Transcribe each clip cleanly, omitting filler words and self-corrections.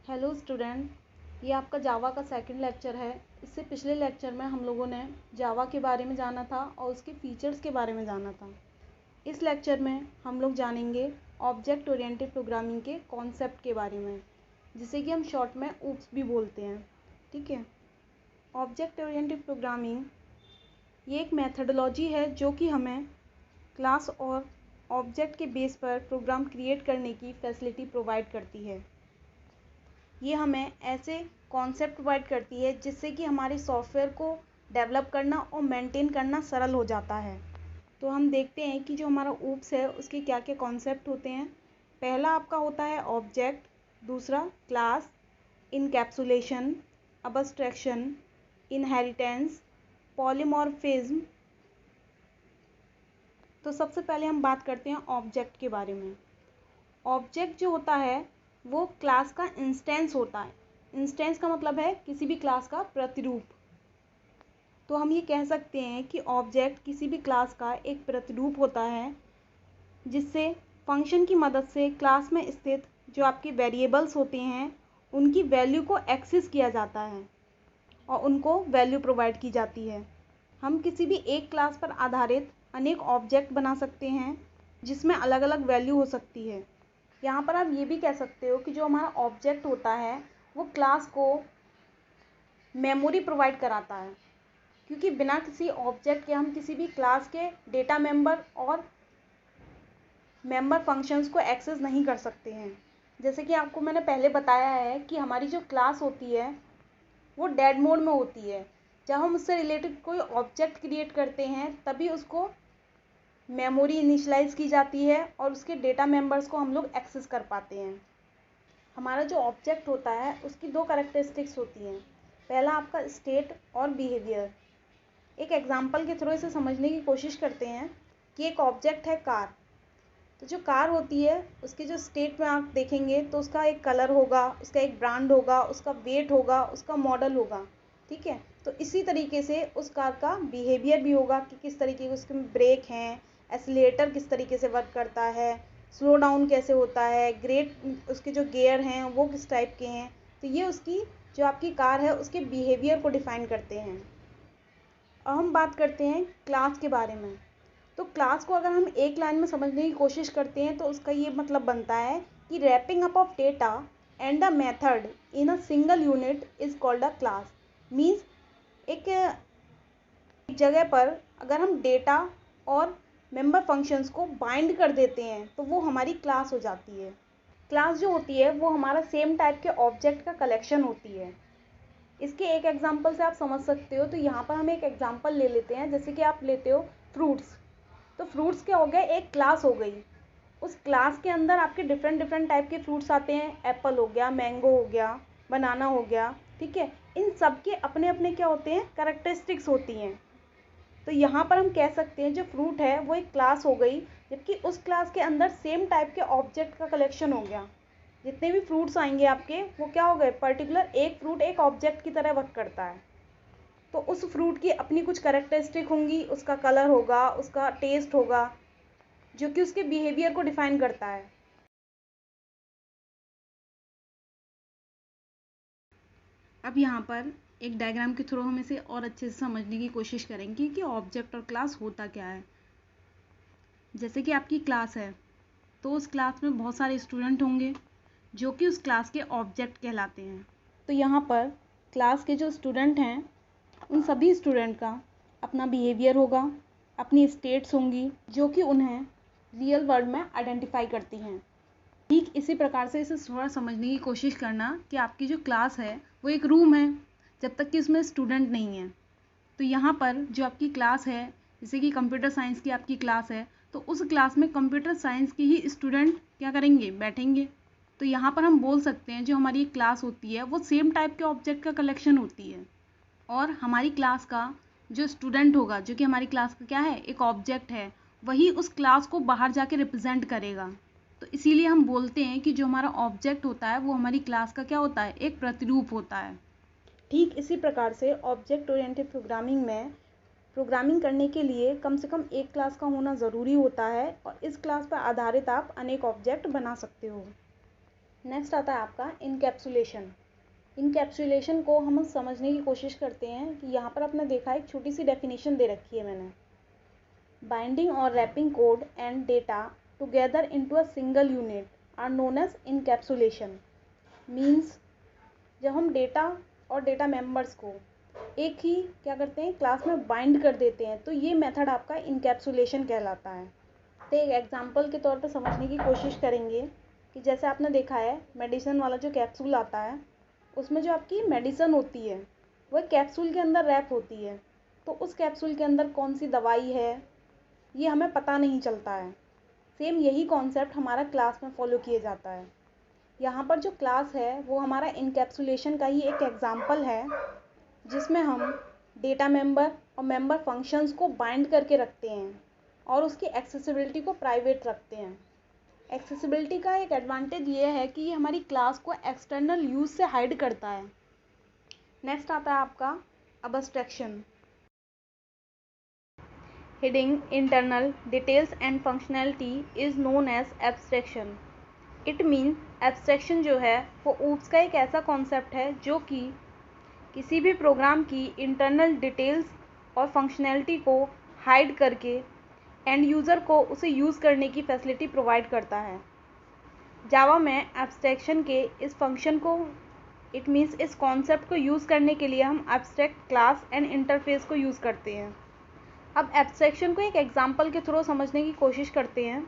Hello student, ये आपका जावा का सेकंड लेक्चर है। इससे पिछले लेक्चर में हम लोगों ने जावा के बारे में जाना था और उसके फीचर्स के बारे में जाना था। इस लेक्चर में हम लोग जानेंगे ऑब्जेक्ट ओरिएंटेड प्रोग्रामिंग के कॉन्सेप्ट के बारे में, जिसे कि हम शॉर्ट में ऊप्स भी बोलते हैं। ठीक है। ऑब्जेक्ट ओरिएंटेड प्रोग्रामिंग ये एक मेथडोलॉजी है जो कि हमें क्लास और ऑब्जेक्ट के बेस पर प्रोग्राम क्रिएट करने की फैसिलिटी प्रोवाइड करती है। ये हमें ऐसे कॉन्सेप्ट प्रोवाइड करती है जिससे कि हमारे सॉफ्टवेयर को डेवलप करना और मेंटेन करना सरल हो जाता है। तो हम देखते हैं कि जो हमारा ऊप्स है उसके क्या क्या कॉन्सेप्ट होते हैं। पहला आपका होता है ऑब्जेक्ट, दूसरा क्लास, इनकैप्सुलेशन, अबस्ट्रैक्शन, इनहेरिटेंस, पॉलीमॉर्फिज्म। तो सबसे पहले हम बात करते हैं ऑब्जेक्ट के बारे में। ऑब्जेक्ट जो होता है वो क्लास का इंस्टेंस होता है। इंस्टेंस का मतलब है किसी भी क्लास का प्रतिरूप। तो हम ये कह सकते हैं कि ऑब्जेक्ट किसी भी क्लास का एक प्रतिरूप होता है जिससे फंक्शन की मदद से क्लास में स्थित जो आपके वेरिएबल्स होते हैं उनकी वैल्यू को एक्सेस किया जाता है और उनको वैल्यू प्रोवाइड की जाती है। हम किसी भी एक क्लास पर आधारित अनेक ऑब्जेक्ट बना सकते हैं जिसमें अलग अलग वैल्यू हो सकती है। यहाँ पर आप ये भी कह सकते हो कि जो हमारा ऑब्जेक्ट होता है वो क्लास को मेमोरी प्रोवाइड कराता है, क्योंकि बिना किसी ऑब्जेक्ट के हम किसी भी क्लास के डेटा मेंबर और मेंबर फंक्शंस को एक्सेस नहीं कर सकते हैं। जैसे कि आपको मैंने पहले बताया है कि हमारी जो क्लास होती है वो डेड मोड में होती है। जब हम उससे रिलेटेड कोई ऑब्जेक्ट क्रिएट करते हैं तभी उसको मेमोरी इनिशियलाइज की जाती है और उसके डेटा मेंबर्स को हम लोग एक्सेस कर पाते हैं। हमारा जो ऑब्जेक्ट होता है उसकी दो कैरेक्टरिस्टिक्स होती हैं। पहला आपका स्टेट और बिहेवियर। एक एग्जांपल के थ्रू इसे समझने की कोशिश करते हैं कि एक ऑब्जेक्ट है कार। तो जो कार होती है उसके जो स्टेट में आप देखेंगे तो उसका एक कलर होगा, उसका एक ब्रांड होगा, उसका वेट होगा, उसका मॉडल होगा। ठीक है। तो इसी तरीके से उस कार का बिहेवियर भी होगा कि किस तरीके के उसके ब्रेक हैं, एक्सीलरेटर किस तरीके से वर्क करता है, स्लो डाउन कैसे होता है, ग्रेट उसके जो गियर हैं वो किस टाइप के हैं। तो ये उसकी जो आपकी कार है उसके बिहेवियर को डिफाइन करते हैं। अब हम बात करते हैं क्लास के बारे में। तो क्लास को अगर हम एक लाइन में समझने की कोशिश करते हैं तो उसका ये मतलब बनता है कि wrapping up of data and the method in a single unit is called a class. Means एक जगह पर अगर हम डेटा और मेंबर फंक्शंस को बाइंड कर देते हैं तो वो हमारी क्लास हो जाती है। क्लास जो होती है वो हमारा सेम टाइप के ऑब्जेक्ट का कलेक्शन होती है। इसके एक एग्जांपल से आप समझ सकते हो। तो यहाँ पर हम एक एग्जांपल ले लेते हैं, जैसे कि आप लेते हो फ्रूट्स। तो फ्रूट्स क्या हो गए, एक क्लास हो गई। उस क्लास के अंदर आपके डिफरेंट डिफरेंट टाइप के फ्रूट्स आते हैं। एप्पल हो गया, मैंगो हो गया, बनाना हो गया। ठीक है। इन सब के अपने अपने क्या होते हैं, कैरेक्टरिस्टिक्स होती हैं। तो यहाँ पर हम कह सकते हैं जो फ्रूट है वो एक क्लास हो गई, जबकि उस क्लास के अंदर सेम टाइप के ऑब्जेक्ट का कलेक्शन हो गया। जितने भी फ्रूट्स आएंगे आपके वो क्या हो गए, पर्टिकुलर एक फ्रूट एक ऑब्जेक्ट की तरह वर्क करता है। तो उस फ्रूट की अपनी कुछ कैरेक्टरिस्टिक होंगी, उसका कलर होगा, उसका टेस्ट होगा, जो कि उसके बिहेवियर को डिफाइन करता है। अब यहाँ पर एक डायग्राम के थ्रू हम इसे और अच्छे से समझने की कोशिश करेंगे कि ऑब्जेक्ट और क्लास होता क्या है। जैसे कि आपकी क्लास है तो उस क्लास में बहुत सारे स्टूडेंट होंगे जो कि उस क्लास के ऑब्जेक्ट कहलाते हैं। तो यहाँ पर क्लास के जो स्टूडेंट हैं उन सभी स्टूडेंट का अपना बिहेवियर होगा, अपनी स्टेट्स होंगी जो कि उन्हें रियल वर्ल्ड में आइडेंटिफाई करती हैं। ठीक इसी प्रकार से इसे थोड़ा समझने की कोशिश करना कि आपकी जो क्लास है वो एक रूम है जब तक कि उसमें स्टूडेंट नहीं है। तो यहाँ पर जो आपकी क्लास है, जैसे कि कंप्यूटर साइंस की आपकी क्लास है, तो उस क्लास में कंप्यूटर साइंस के ही स्टूडेंट क्या करेंगे, बैठेंगे। तो यहाँ पर हम बोल सकते हैं जो हमारी क्लास होती है वो सेम टाइप के ऑब्जेक्ट का कलेक्शन होती है और हमारी क्लास का जो स्टूडेंट होगा, जो कि हमारी क्लास का क्या है, एक ऑब्जेक्ट है, वही उस क्लास को बाहर जाके रिप्रेजेंट करेगा। तो इसीलिए हम बोलते हैं कि जो हमारा ऑब्जेक्ट होता है वो हमारी क्लास का क्या होता है, एक प्रतिरूप होता है। ठीक इसी प्रकार से ऑब्जेक्ट ओरिएंटेड प्रोग्रामिंग में प्रोग्रामिंग करने के लिए कम से कम एक क्लास का होना ज़रूरी होता है और इस क्लास पर आधारित आप अनेक ऑब्जेक्ट बना सकते हो। नेक्स्ट आता है आपका इनकैप्सुलेशन। इनकैप्सुलेशन को हम समझने की कोशिश करते हैं कि यहाँ पर आपने देखा एक छोटी सी डेफिनेशन दे रखी है मैंने। बाइंडिंग और wrapping code and data together into a single unit are known as encapsulation. Means जब हम डेटा और डेटा मेंबर्स को एक ही क्या करते हैं क्लास में बाइंड कर देते हैं, तो ये मेथड आपका इनकैप्सुलेशन कहलाता है। तो एक एग्जांपल के तौर पर समझने की कोशिश करेंगे कि जैसे आपने देखा है मेडिसिन वाला जो कैप्सूल आता है, उसमें जो आपकी मेडिसिन होती है वह कैप्सूल के अंदर रैप होती है। तो उस कैप्सूल के अंदर कौन सी दवाई है ये हमें पता नहीं चलता है। सेम यही कॉन्सेप्ट हमारा क्लास में फॉलो किया जाता है। यहाँ पर जो क्लास है वो हमारा इनकैप्सुलेशन का ही एक एग्जाम्पल है, जिसमें हम डेटा मेंबर और मेंबर फंक्शंस को बाइंड करके रखते हैं और उसकी एक्सेसिबिलिटी को प्राइवेट रखते हैं। एक्सेसिबिलिटी का एक एडवांटेज ये है कि ये हमारी क्लास को एक्सटर्नल यूज से हाइड करता है। नेक्स्ट आता है आपका abstraction. Hiding internal details and functionality is known as abstraction. It mean abstraction जो है वो ऊप्स का एक ऐसा कॉन्सेप्ट है जो कि किसी भी प्रोग्राम की इंटरनल डिटेल्स और फंक्शनैलिटी को हाइड करके एंड यूज़र को उसे यूज़ करने की फैसिलिटी प्रोवाइड करता है। जावा में एब्स्ट्रैक्शन के इस फंक्शन को इट मीन्स इस कॉन्सेप्ट को यूज़ करने के लिए हम एब्स्ट्रैक्ट क्लास एंड इंटरफेस को यूज़ करते हैं। अब एब्स्ट्रैक्शन को एक एग्जांपल के थ्रू समझने की कोशिश करते हैं।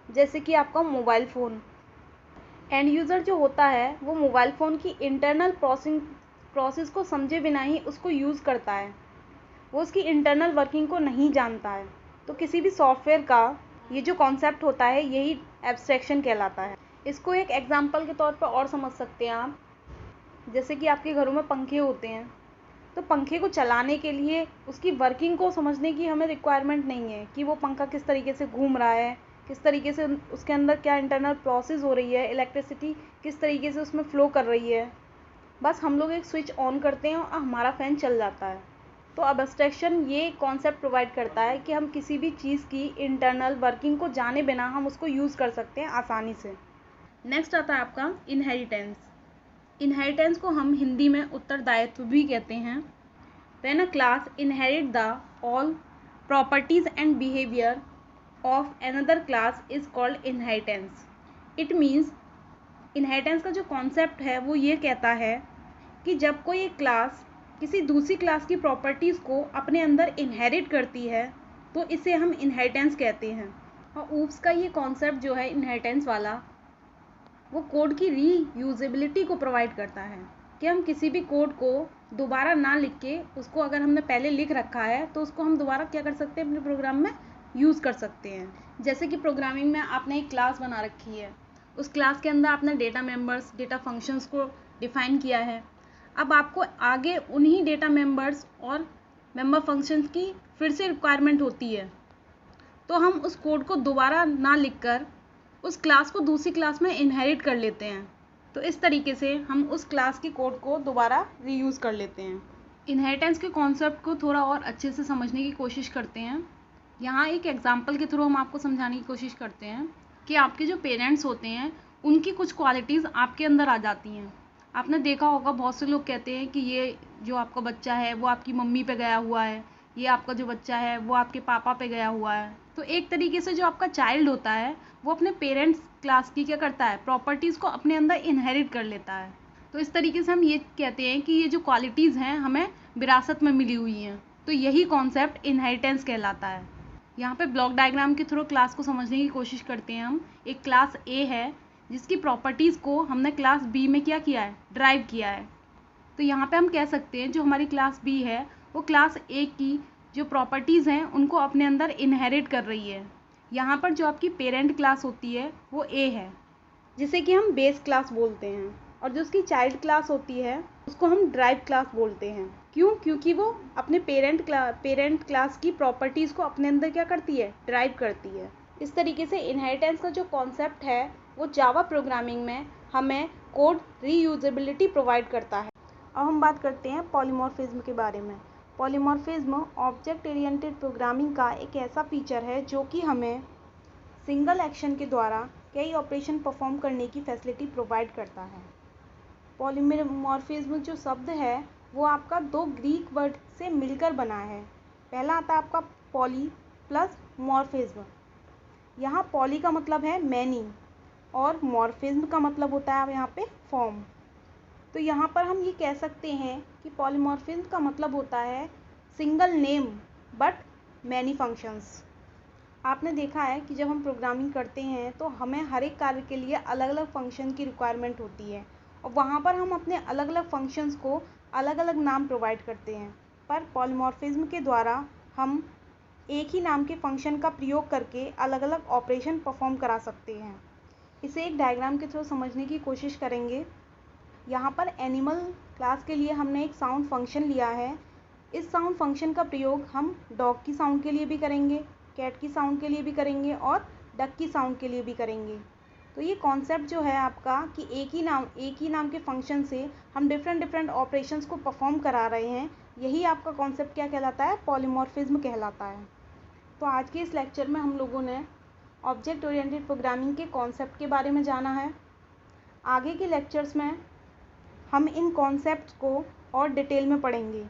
जैसे कि आपका मोबाइल फ़ोन, एंड यूज़र जो होता है वो मोबाइल फ़ोन की इंटरनल प्रोसेस को समझे बिना ही उसको यूज़ करता है, वो उसकी इंटरनल वर्किंग को नहीं जानता है। तो किसी भी सॉफ्टवेयर का ये जो कॉन्सेप्ट होता है यही एब्स्ट्रैक्शन कहलाता है। इसको एक एग्जांपल के तौर पर और समझ सकते हैं आप। जैसे कि आपके घरों में पंखे होते हैं, तो पंखे को चलाने के लिए उसकी वर्किंग को समझने की हमें रिक्वायरमेंट नहीं है कि वो पंखा किस तरीके से घूम रहा है, किस तरीके से उसके अंदर क्या इंटरनल प्रोसेस हो रही है, इलेक्ट्रिसिटी किस तरीके से उसमें फ़्लो कर रही है। बस हम लोग एक स्विच ऑन करते हैं और हमारा फ़ैन चल जाता है। तो अबस्ट्रैक्शन ये कॉन्सेप्ट प्रोवाइड करता है कि हम किसी भी चीज़ की इंटरनल वर्किंग को जाने बिना हम उसको यूज़ कर सकते हैं आसानी से। नेक्स्ट आता है आपका इनहेरिटेंस। इनहेरिटेंस को हम हिंदी में उत्तरदायित्व भी कहते हैं। When a class inherit the all properties and behaviour of another class is called inheritance. It means inheritance का जो कॉन्सेप्ट है वो ये कहता है कि जब कोई एक क्लास किसी दूसरी क्लास की प्रॉपर्टीज़ को अपने अंदर इनहेरिट करती है तो इसे हम इनहेरिटेंस कहते हैं। और ऊप्स का ये कॉन्सेप्ट जो है इनहेरिटेंस वाला, वो कोड की रीयूजेबिलिटी को प्रोवाइड करता है कि हम किसी भी कोड को दोबारा ना लिख के उसको अगर हमने पहले लिख रखा है तो उसको हम दोबारा क्या कर सकते हैं अपने प्रोग्राम में यूज़ कर सकते हैं। जैसे कि प्रोग्रामिंग में आपने एक क्लास बना रखी है, उस क्लास के अंदर आपने डेटा मेंबर्स डेटा फंक्शंस को डिफ़ाइन किया है। अब आपको आगे उन्हीं डेटा मेंबर्स और मेंबर फंक्शंस की फिर से रिक्वायरमेंट होती है, तो हम उस कोड को दोबारा ना लिखकर उस क्लास को दूसरी क्लास में इनहेरिट कर लेते हैं। तो इस तरीके से हम उस क्लास के कोड को दोबारा रीयूज़ कर लेते हैं। इनहेरिटेंस के कॉन्सेप्ट को थोड़ा और अच्छे से समझने की कोशिश करते हैं। यहाँ एक एग्जांपल के थ्रू हम आपको समझाने की कोशिश करते हैं कि आपके जो पेरेंट्स होते हैं उनकी कुछ क्वालिटीज़ आपके अंदर आ जाती हैं। आपने देखा होगा बहुत से लोग कहते हैं कि ये जो आपका बच्चा है वो आपकी मम्मी पे गया हुआ है, ये आपका जो बच्चा है वो आपके पापा पे गया हुआ है। तो एक तरीके से जो आपका चाइल्ड होता है वो अपने पेरेंट्स क्लास की क्या करता है, प्रॉपर्टीज़ को अपने अंदर इनहेरिट कर लेता है। तो इस तरीके से हम ये कहते हैं कि ये जो क्वालिटीज़ हैं हमें विरासत में मिली हुई हैं। तो यही कॉन्सेप्ट इनहेरिटेंस कहलाता है। यहाँ पे ब्लॉक डायग्राम के थ्रू क्लास को समझने की कोशिश करते हैं हम। एक क्लास ए है जिसकी प्रॉपर्टीज़ को हमने क्लास बी में क्या किया है, ड्राइव किया है। तो यहाँ पे हम कह सकते हैं जो हमारी क्लास बी है वो क्लास ए की जो प्रॉपर्टीज़ हैं उनको अपने अंदर इनहेरिट कर रही है। यहाँ पर जो आपकी पेरेंट क्लास होती है वो ए है, जिसे कि हम बेस क्लास बोलते हैं, और जो उसकी चाइल्ड क्लास होती है उसको हम ड्राइव क्लास बोलते हैं। क्यों? क्योंकि वो अपने पेरेंट क्लास की प्रॉपर्टीज़ को अपने अंदर क्या करती है, ड्राइव करती है। इस तरीके से इनहेरिटेंस का जो कॉन्सेप्ट है वो जावा प्रोग्रामिंग में हमें कोड रीयूजेबिलिटी प्रोवाइड करता है। अब हम बात करते हैं पॉलीमॉर्फिज्म के बारे में। पॉलीमॉर्फिज्म ऑब्जेक्ट ओरिएंटेड प्रोग्रामिंग का एक ऐसा फीचर है जो कि हमें सिंगल एक्शन के द्वारा कई ऑपरेशन परफॉर्म करने की फैसिलिटी प्रोवाइड करता है। पॉलीमॉर्फिज्म जो शब्द है वो आपका दो ग्रीक वर्ड से मिलकर बना है। पहला आता है आपका पॉली प्लस मॉर्फिज्म। यहाँ पॉली का मतलब है मैनी और मॉर्फिज्म का मतलब होता है यहाँ पे फॉर्म। तो यहाँ पर हम ये कह सकते हैं कि पॉलीमॉर्फिज्म का मतलब होता है single name but many functions. आपने देखा है कि जब हम प्रोग्रामिंग करते हैं तो हमें हर एक कार्य के लिए अलग अलग फंक्शन की रिक्वायरमेंट होती है और वहाँ पर हम अपने अलग अलग फंक्शंस को अलग अलग नाम प्रोवाइड करते हैं। पर पॉलीमॉर्फिज्म के द्वारा हम एक ही नाम के फंक्शन का प्रयोग करके अलग अलग ऑपरेशन परफॉर्म करा सकते हैं। इसे एक डायग्राम के थ्रू समझने की कोशिश करेंगे। यहाँ पर एनिमल क्लास के लिए हमने एक साउंड फंक्शन लिया है। इस साउंड फंक्शन का प्रयोग हम डॉग की साउंड के लिए भी करेंगे, कैट की साउंड के लिए भी करेंगे और डक की साउंड के लिए भी करेंगे। तो ये कॉन्सेप्ट जो है आपका कि एक ही नाम के फंक्शन से हम डिफरेंट ऑपरेशंस को परफॉर्म करा रहे हैं, यही आपका कॉन्सेप्ट क्या कहलाता है? पॉलीमॉर्फिज्म कहलाता है। तो आज के इस लेक्चर में हम लोगों ने ऑब्जेक्ट ओरिएंटेड प्रोग्रामिंग के कॉन्सेप्ट के बारे में जाना है। आगे के लेक्चर्स में हम इन कॉन्सेप्ट्स को और डिटेल में पढ़ेंगे।